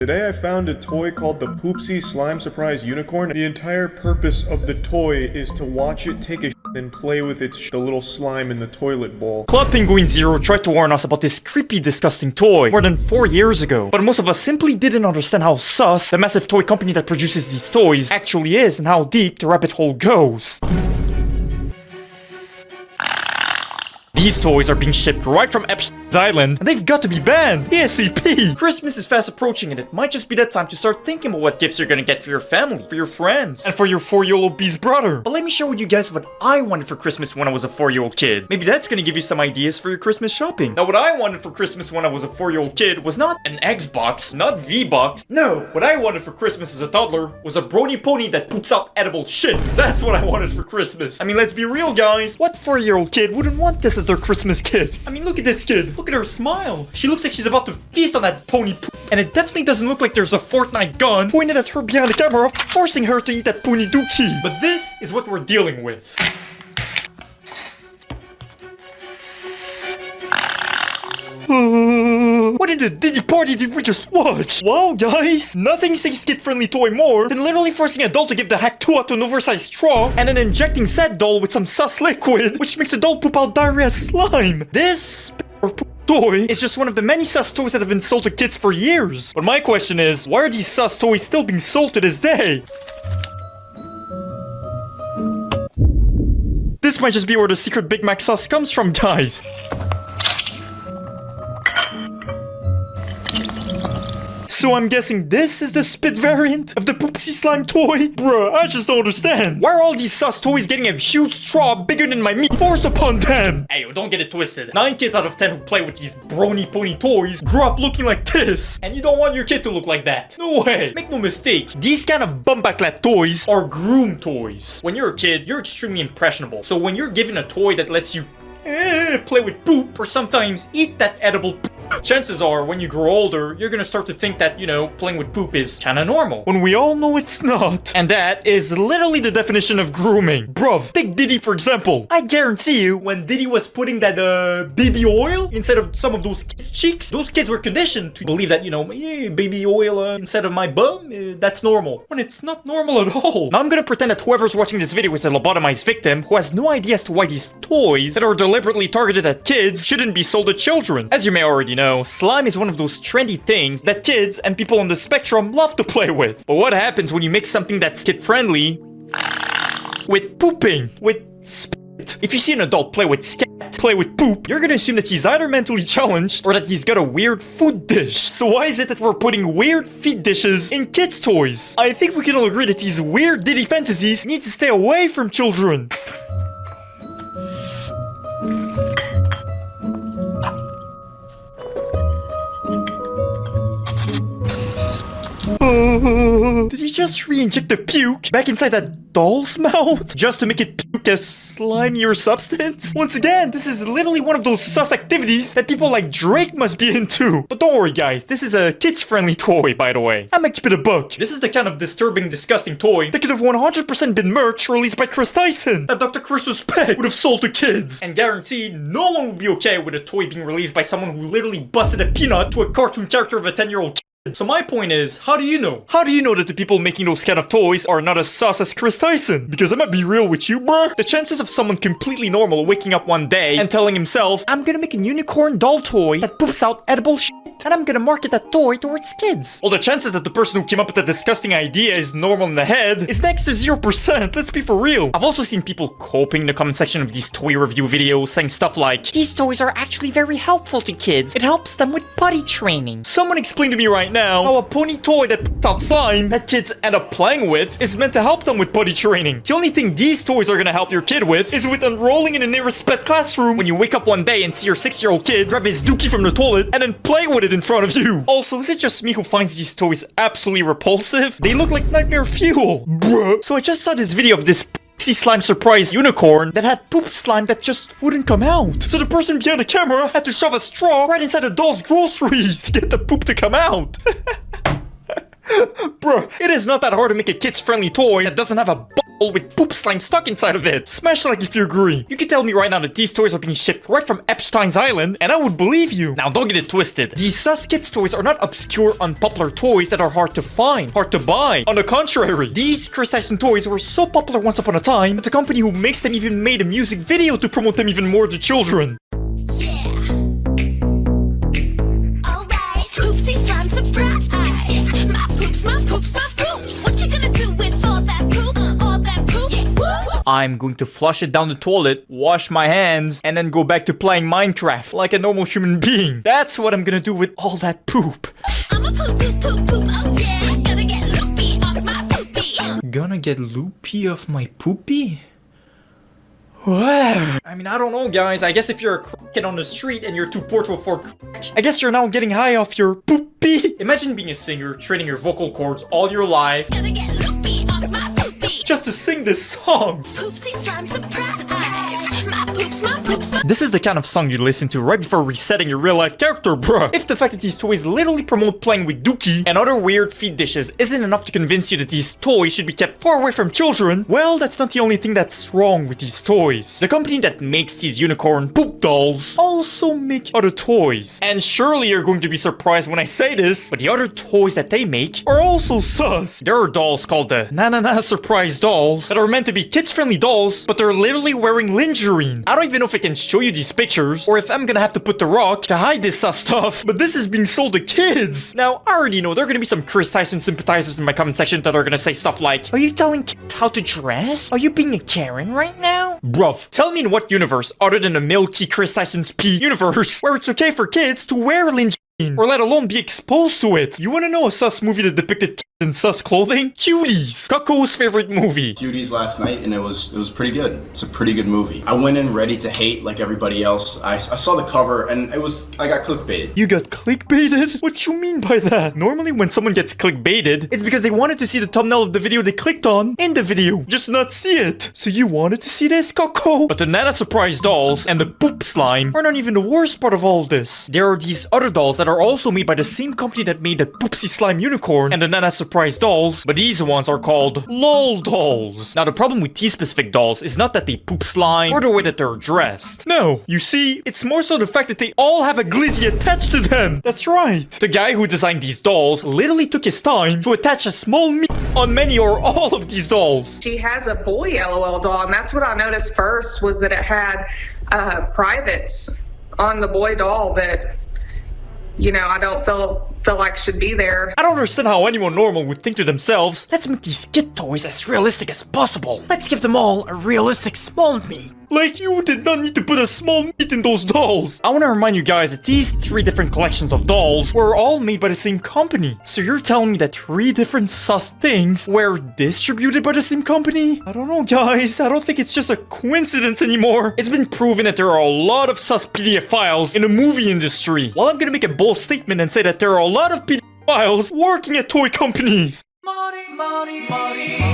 Today I found a toy called the Poopsie Slime Surprise Unicorn. The entire purpose of the toy is to watch it take a shit and play with the little slime in the toilet bowl. Club Penguinz0 tried to warn us about this creepy, disgusting toy more than 4 years ago. But most of us simply didn't understand how sus the massive toy company that produces these toys actually is and how deep the rabbit hole goes. These toys are being shipped right from Epstein's Island, and they've got to be banned ASAP. Christmas is fast approaching, and it might just be that time to start thinking about what gifts you're gonna get for your family, for your friends, and for your 4-year-old obese brother. But let me share with you guys what I wanted for Christmas when I was a 4-year-old kid. Maybe that's gonna give you some ideas for your Christmas shopping. Now, what I wanted for Christmas when I was a 4-year-old kid was not an Xbox, not V-Bucks. No, what I wanted for Christmas as a toddler was a brony pony that poops out edible shit. That's what I wanted for Christmas. I mean, let's be real, guys. What 4-year-old kid wouldn't want this as their Christmas gift? I mean, look at this kid. Look at her smile. She looks like she's about to feast on that pony poop. And it definitely doesn't look like there's a Fortnite gun pointed at her behind the camera, forcing her to eat that pony dookie. But this is what we're dealing with. What in the Diddy party did we just watch? Wow, guys, nothing says kid-friendly toy more than literally forcing a doll to give the hack to an oversized straw and then injecting said doll with some sus liquid, which makes the doll poop out diarrhea slime. This toy is just one of the many sus toys that have been sold to kids for years. But my question is, why are these sus toys still being sold to this day? This might just be where the secret Big Mac sauce comes from, guys. So I'm guessing this is the spit variant of the Poopsie Slime toy? Bruh, I just don't understand. Why are all these sus toys getting a huge straw bigger than my meat forced upon them? Hey, yo, don't get it twisted. 9 kids out of 10 who play with these brony pony toys grew up looking like this. And you don't want your kid to look like that. No way. Make no mistake. These kind of bumbaclat toys are groom toys. When you're a kid, you're extremely impressionable. So when you're given a toy that lets you play with poop or sometimes eat that edible poop, chances are, when you grow older, you're gonna start to think that, you know, playing with poop is kinda normal. When we all know it's not. And that is literally the definition of grooming. Bruv, take Diddy for example. I guarantee you, when Diddy was putting that, baby oil inside of some of those kids' cheeks, those kids were conditioned to believe that, you know, yeah, baby oil inside of my bum, that's normal. When it's not normal at all. Now I'm gonna pretend that whoever's watching this video is a lobotomized victim who has no idea as to why these toys that are deliberately targeted at kids shouldn't be sold to children. As you may already know, slime is one of those trendy things that kids and people on the spectrum love to play with. But what happens when you mix something that's kid-friendly with pooping, with spit? If you see an adult play with scat, play with poop, you're gonna assume that he's either mentally challenged or that he's got a weird food dish. So why is it that we're putting weird feed dishes in kids' toys? I think we can all agree that these weird Diddy fantasies need to stay away from children. Did he just re-inject the puke back inside that doll's mouth just to make it puke a slimier substance? Once again, this is literally one of those sus activities that people like Drake must be into. But don't worry, guys, this is a kids-friendly toy, by the way. I'ma keep it a buck. This is the kind of disturbing, disgusting toy that could have 100% been merch released by Chris Tyson that Dr. Crusoe's pet would have sold to kids. And guaranteed, no one would be okay with a toy being released by someone who literally busted a peanut to a cartoon character of a 10-year-old kid. So my point is, how do you know? How do you know that the people making those kind of toys are not as sus as Chris Tyson? Because I'ma be real with you, bruh. The chances of someone completely normal waking up one day and telling himself, I'm gonna make a unicorn doll toy that poops out edible shit, and I'm gonna market that toy towards kids. Well, the chances that the person who came up with that disgusting idea is normal in the head is next to 0%, let's be for real. I've also seen people coping in the comment section of these toy review videos saying stuff like, these toys are actually very helpful to kids. It helps them with potty training. Someone explain to me right now how a pony toy that puts out slime that kids end up playing with is meant to help them with potty training. The only thing these toys are gonna help your kid with is with enrolling in a nearest pet classroom when you wake up one day and see your 6-year-old kid grab his dookie from the toilet and then play with it in front of you. Also, is it just me who finds these toys absolutely repulsive? They look like nightmare fuel. Bruh. So I just saw this video of this Poopsie Slime Surprise Unicorn that had poop slime that just wouldn't come out. So the person behind the camera had to shove a straw right inside a doll's groceries to get the poop to come out. Bruh, it is not that hard to make a kids-friendly toy that doesn't have a doll with poop slime stuck inside of it. Smash like if you agree. You can tell me right now that these toys are being shipped right from Epstein's Island, and I would believe you. Now don't get it twisted. These sus kids toys are not obscure, unpopular toys that are hard to find, hard to buy. On the contrary, these Chris Tyson toys were so popular once upon a time that the company who makes them even made a music video to promote them even more to children. I'm going to flush it down the toilet, wash my hands, and then go back to playing Minecraft like a normal human being. That's what I'm gonna do with all that poop. I'm a poop, poop, poop, poop, oh yeah. Gonna get loopy off my poopy. Gonna get loopy off my poopy? Wow. I mean, I don't know, guys. I guess if you're a crackhead on the street and you're too poor to afford crack, I guess you're now getting high off your poopy. Imagine being a singer, training your vocal cords all your life. Gonna get loopy off my poopy. Just to sing this song. Poopsie slime surprise. My poops, my poops, my... This is the kind of song you listen to right before resetting your real life character, bruh. If the fact that these toys literally promote playing with Dookie and other weird feed dishes isn't enough to convince you that these toys should be kept far away from children, well, that's not the only thing that's wrong with these toys. The company that makes these unicorn poop dolls also make other toys. And surely you're going to be surprised when I say this, but the other toys that they make are also sus. There are dolls called the Na-Na-Na Surprise dolls that are meant to be kids-friendly dolls, but they're literally wearing lingerie. I don't even know if I can show you these pictures, or if I'm gonna have to put the rock to hide this sus stuff, but this is being sold to kids. Now, I already know there are gonna be some Chris Tyson sympathizers in my comment section that are gonna say stuff like, are you telling kids how to dress? Are you being a Karen right now? Bruv, tell me in what universe, other than the Milky Chris Tyson's P universe, where it's okay for kids to wear lingerie, or let alone be exposed to it. You wanna know a sus movie that depicted kids in sus clothing? Cuties! Coco's favorite movie. Cuties last night, and it was pretty good. It's a pretty good movie. I went in ready to hate like everybody else. I saw the cover, and I got clickbaited. You got clickbaited? What you mean by that? Normally when someone gets clickbaited, it's because they wanted to see the thumbnail of the video they clicked on in the video, just not see it. So you wanted to see this, Coco? But the Nana Surprise dolls and the poop slime are not even the worst part of all this. There are these other dolls that are also made by the same company that made the Poopsie Slime Unicorn and the Nana Surprise dolls, but these ones are called LOL dolls. Now the problem with these specific dolls is not that they poop slime or the way that they're dressed. No, you see, it's more so the fact that they all have a glizzy attached to them. That's right. The guy who designed these dolls literally took his time to attach a small meat on many or all of these dolls. She has a boy LOL doll, and that's what I noticed first, was that it had privates on the boy doll that, you know, I don't feel like should be there. I don't understand how anyone normal would think to themselves, let's make these kid toys as realistic as possible. Let's give them all a realistic small meat. Like, you did not need to put a small meat in those dolls. I want to remind you guys that these 3 different collections of dolls were all made by the same company. So you're telling me that 3 different sus things were distributed by the same company? I don't know, guys. I don't think it's just a coincidence anymore. It's been proven that there are a lot of sus PDF files in the movie industry. Well, I'm gonna make a bold statement and say that there are a lot of PDF files working at toy companies. Money, money, money.